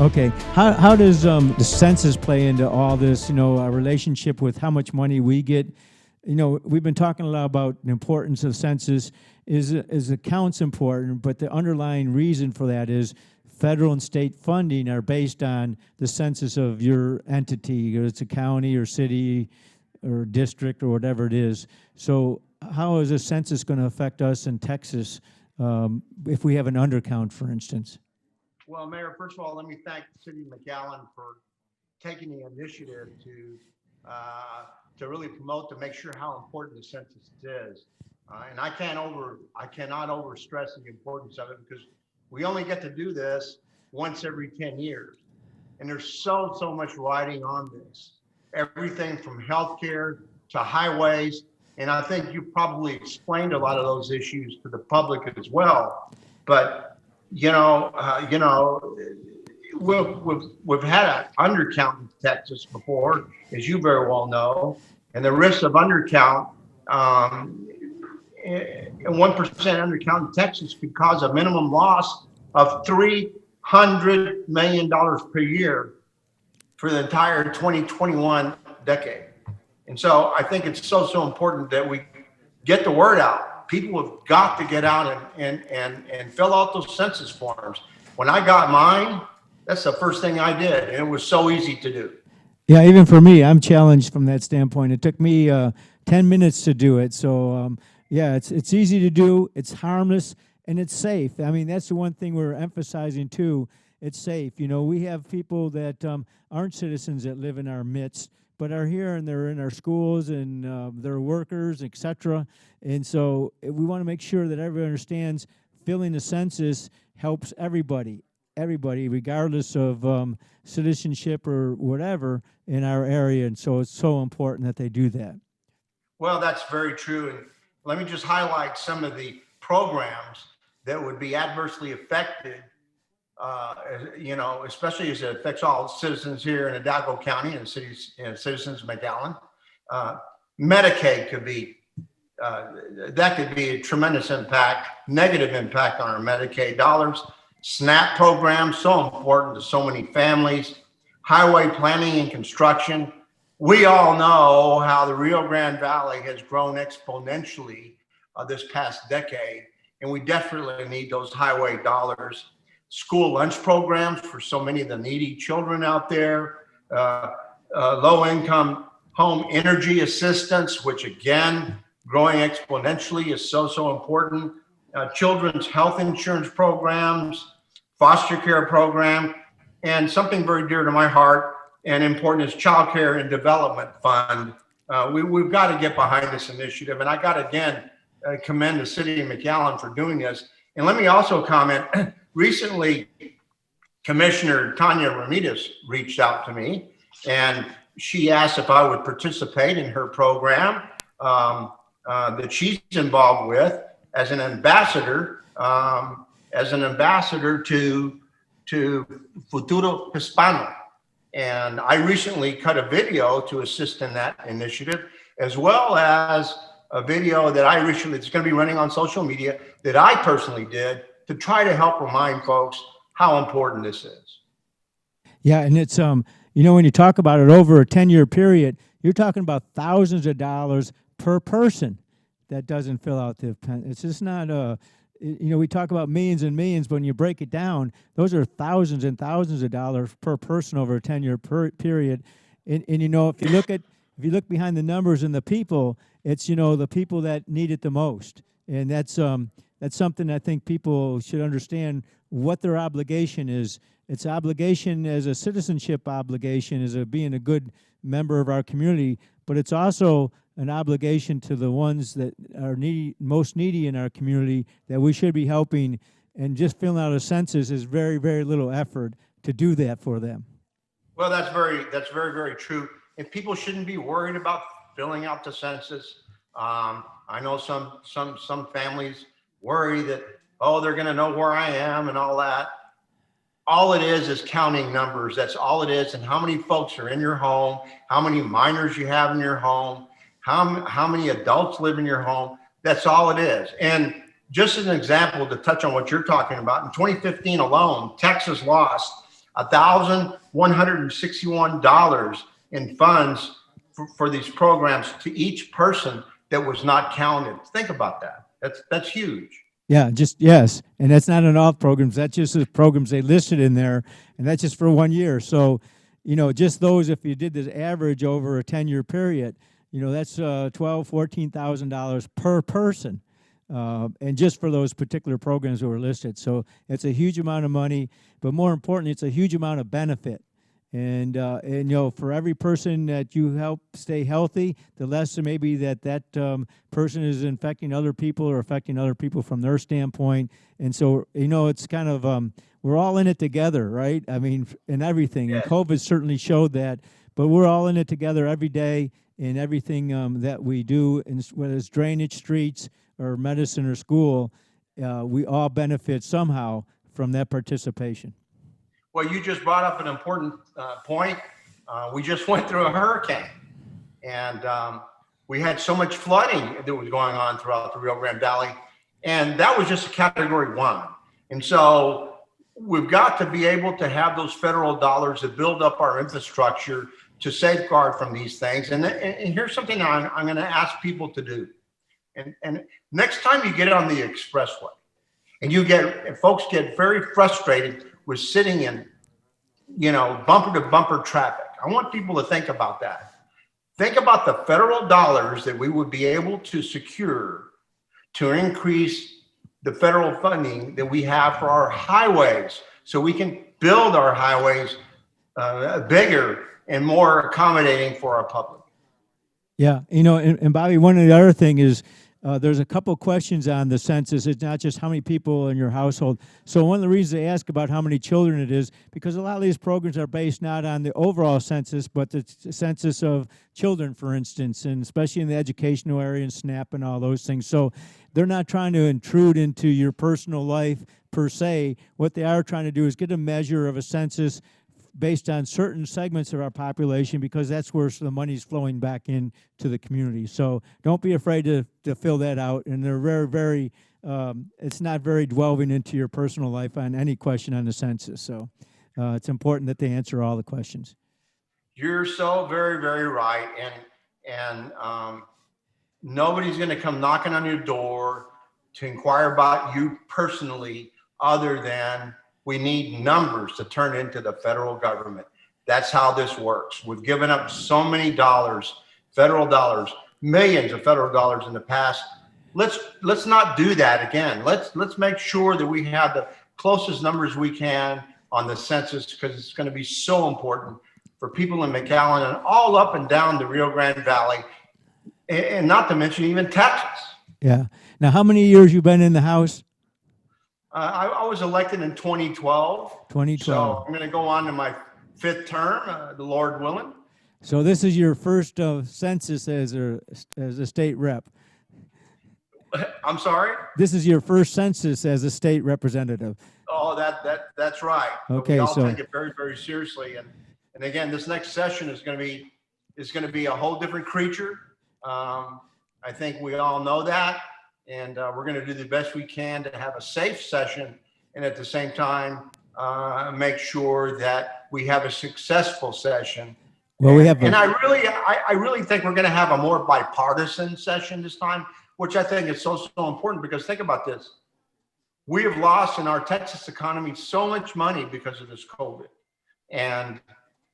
Okay. How does the census play into all this? Our relationship with how much money we get. We've been talking a lot about the importance of census. Is the counts important? But the underlying reason for that is federal and state funding are based on the census of your entity, or it's a county or city or district or whatever it is. So how is a census going to affect us in Texas if we have an undercount, for instance? Well, Mayor, first of all, let me thank the City of McAllen for taking the initiative to really promote, to make sure how important the census is. And I cannot overstress the importance of it, because we only get to do this once every 10 years. And there's so much riding on this. Everything from healthcare to highways. And I think you probably explained a lot of those issues to the public as well. But we've had an undercount in Texas before, as you very well know, and the risk of undercount, and 1% undercount in Texas could cause a minimum loss of $300 million per year for the entire 2021 decade. And so I think it's so important that we get the word out. People have got to get out and fill out those census forms. When I got mine, that's the first thing I did, and it was so easy to do. Yeah, even for me, I'm challenged from that standpoint. It took me 10 minutes to do it. So, yeah, it's easy to do, it's harmless, and it's safe. I mean, that's the one thing we're emphasizing, too. It's safe. We have people that aren't citizens that live in our midst, but are here, and they're in our schools, and they're workers, etc. And so we want to make sure that everyone understands filling the census helps everybody, regardless of citizenship or whatever in our area. And so it's so important that they do that. Well, that's very true. And let me just highlight some of the programs that would be adversely affected, especially as it affects all citizens here in Hidalgo County and citizens of McAllen. Medicaid could be a tremendous negative impact on our Medicaid dollars. SNAP programs, so important to so many families. Highway planning and construction. We all know how the Rio Grande Valley has grown exponentially this past decade, and we definitely need those highway dollars. School lunch programs for so many of the needy children out there. Low-income home energy assistance, which again, growing exponentially, is so important. Children's health insurance programs, foster care program, and something very dear to my heart and important is Child Care and Development Fund. We've got to get behind this initiative, and I got to again commend the City of McAllen for doing this. And let me also comment, recently Commissioner Tanya Ramirez reached out to me, and she asked if I would participate in her program that she's involved with as an ambassador to Futuro Hispano. And I recently cut a video to assist in that initiative, as well as a video that it's going to be running on social media that I personally did to try to help remind folks how important this is. Yeah, and it's when you talk about it over a 10-year period, you're talking about thousands of dollars per person that doesn't fill out the pen. It's just not we talk about millions and millions, but when you break it down, those are thousands and thousands of dollars per person over a 10-year period. And if you look behind the numbers and the people, it's the people that need it the most. And that's something I think people should understand what their obligation is. It's obligation as a citizenship obligation, as being a good member of our community, but it's also an obligation to the ones that are most needy in our community that we should be helping. And just filling out a census is very, very little effort to do that for them. Well, that's very, very true. And people shouldn't be worried about filling out the census. I know some families worry that, they're going to know where I am and all that. All it is counting numbers. That's all it is. And how many folks are in your home, how many minors you have in your home, how many adults live in your home. That's all it is. And just as an example to touch on what you're talking about, in 2015 alone, Texas lost $1,161 in funds for these programs to each person that was not counted. Think about that. That's huge. Yeah, yes. And that's not in all programs. That's just the programs they listed in there, and that's just for 1 year. So, just those, if you did this average over a 10-year period, that's $14,000 per person. And just for those particular programs that were listed. So it's a huge amount of money, but more importantly, it's a huge amount of benefit. And for every person that you help stay healthy, the less maybe that person is infecting other people or affecting other people from their standpoint. And so, it's kind of, we're all in it together, right? I mean, in everything. Yes. And COVID certainly showed that, but we're all in it together every day in everything that we do, and whether it's drainage, streets, or medicine or school, we all benefit somehow from that participation. Well, you just brought up an important point. We just went through a hurricane, and we had so much flooding that was going on throughout the Rio Grande Valley, and that was just a Category 1. And so we've got to be able to have those federal dollars to build up our infrastructure to safeguard from these things. And here's something I'm going to ask people to do. And next time you get on the expressway and folks get very frustrated with sitting in, bumper to bumper traffic, I want people to think about that. Think about the federal dollars that we would be able to secure to increase the federal funding that we have for our highways, so we can build our highways bigger and more accommodating for our public. Yeah, and Bobby, one of the other thing is there's a couple questions on the census. It's not just how many people in your household. So one of the reasons they ask about how many children it is, because a lot of these programs are based not on the overall census, but the census of children, for instance, and especially in the educational area and SNAP and all those things. So they're not trying to intrude into your personal life per se. What they are trying to do is get a measure of a census based on certain segments of our population, because that's where the money's flowing back into the community. So don't be afraid to fill that out. And they're very, very, it's not very delving into your personal life on any question on the census. So it's important that they answer all the questions. You're so very, very right. And nobody's going to come knocking on your door to inquire about you personally, other than we need numbers to turn into the federal government. That's how this works. We've given up so many dollars, federal dollars, millions of federal dollars in the past. Let's not do that again. Let's make sure that we have the closest numbers we can on the census, because it's going to be so important for people in McAllen and all up and down the Rio Grande Valley, and not to mention even Texas. Yeah. Now, how many years you been in the House? I was elected in 2012. 2012. So I'm going to go on to my 5th term, the Lord willing. So this is your first census as a state rep. I'm sorry? This is your first census as a state representative. Oh, that's right. Okay, but we all so take it very, very seriously. And again, this next session is going to be a whole different creature. I think we all know that. And we're going to do the best we can to have a safe session, and at the same time, make sure that we have a successful session. Well, and I really think we're going to have a more bipartisan session this time, which I think is so important, because think about this. We have lost in our Texas economy so much money because of this COVID. And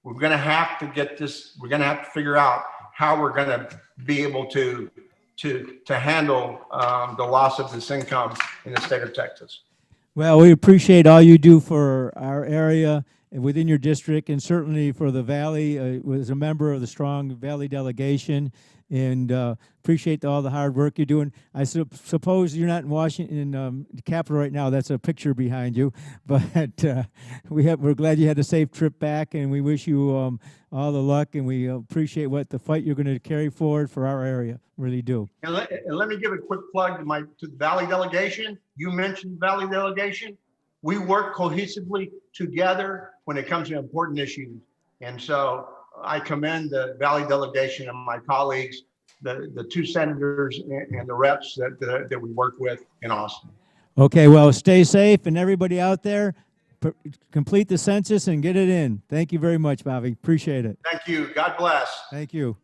we're going to have to get this, we're going to have to figure out how we're going to be able to handle the loss of this income in the state of Texas. Well, we appreciate all you do for our area and within your district, and certainly for the Valley. As a member of the strong Valley delegation, and appreciate all the hard work you're doing. I suppose you're not in Washington, the Capitol right now. That's a picture behind you, but we're glad you had a safe trip back, and we wish you all the luck, and we appreciate the fight you're going to carry forward for our area. Really do. And let me give a quick plug to the Valley delegation. You mentioned Valley delegation. We work cohesively together when it comes to important issues, and so I commend the Valley delegation and my colleagues, the 2 senators and the reps that we work with in Austin. Okay, well, stay safe, and everybody out there, complete the census and get it in. Thank you very much, Bobby. Appreciate it. Thank you. God bless. Thank you.